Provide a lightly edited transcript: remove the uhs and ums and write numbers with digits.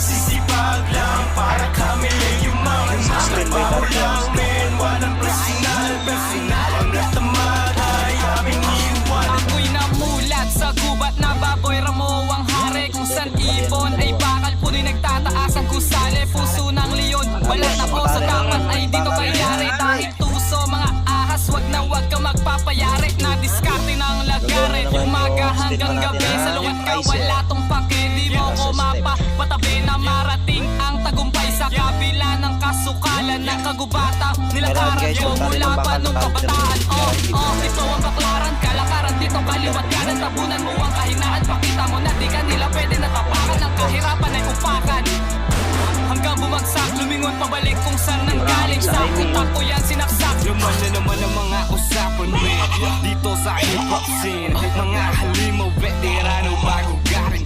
nagsisipag lang para kami yumaman. Trabaho lang men, walang personal. Hanggat tamad ay aming iwan. Ako'y namulat sa gubat na baboy ramo ang hari. Kung san ibon ay bakal puno'y nagtataas ang kusali. Puso ng leon, balat na puso dapat ay dito kayari. Dahil tuso mga ahas, wag na wag ka magpapayari. Na diskarte ng lagare, umaga hanggang gabi. Sa lugat ka wala tong pake, di mo ko mapapatabi na marating ang tagumpay sa kabila ng kasukalan ng kagubata. Nilakaran ko mula pa nung kabataan. Ito ang baklaran, kalakaran dito kaliwat kanan. Tabunan mo ang kahinaan, pakita mo na di ka nila pwede natapakan. Ang kahirapan ay upakan hanggang bumagsak, lumingon pabalik kung saan nanggaling. Sa utak ko yan sinaksak. Laman na naman ang mga usapan men, dito sa hip-hop scene. Mga halimaw, veterano, bago galing.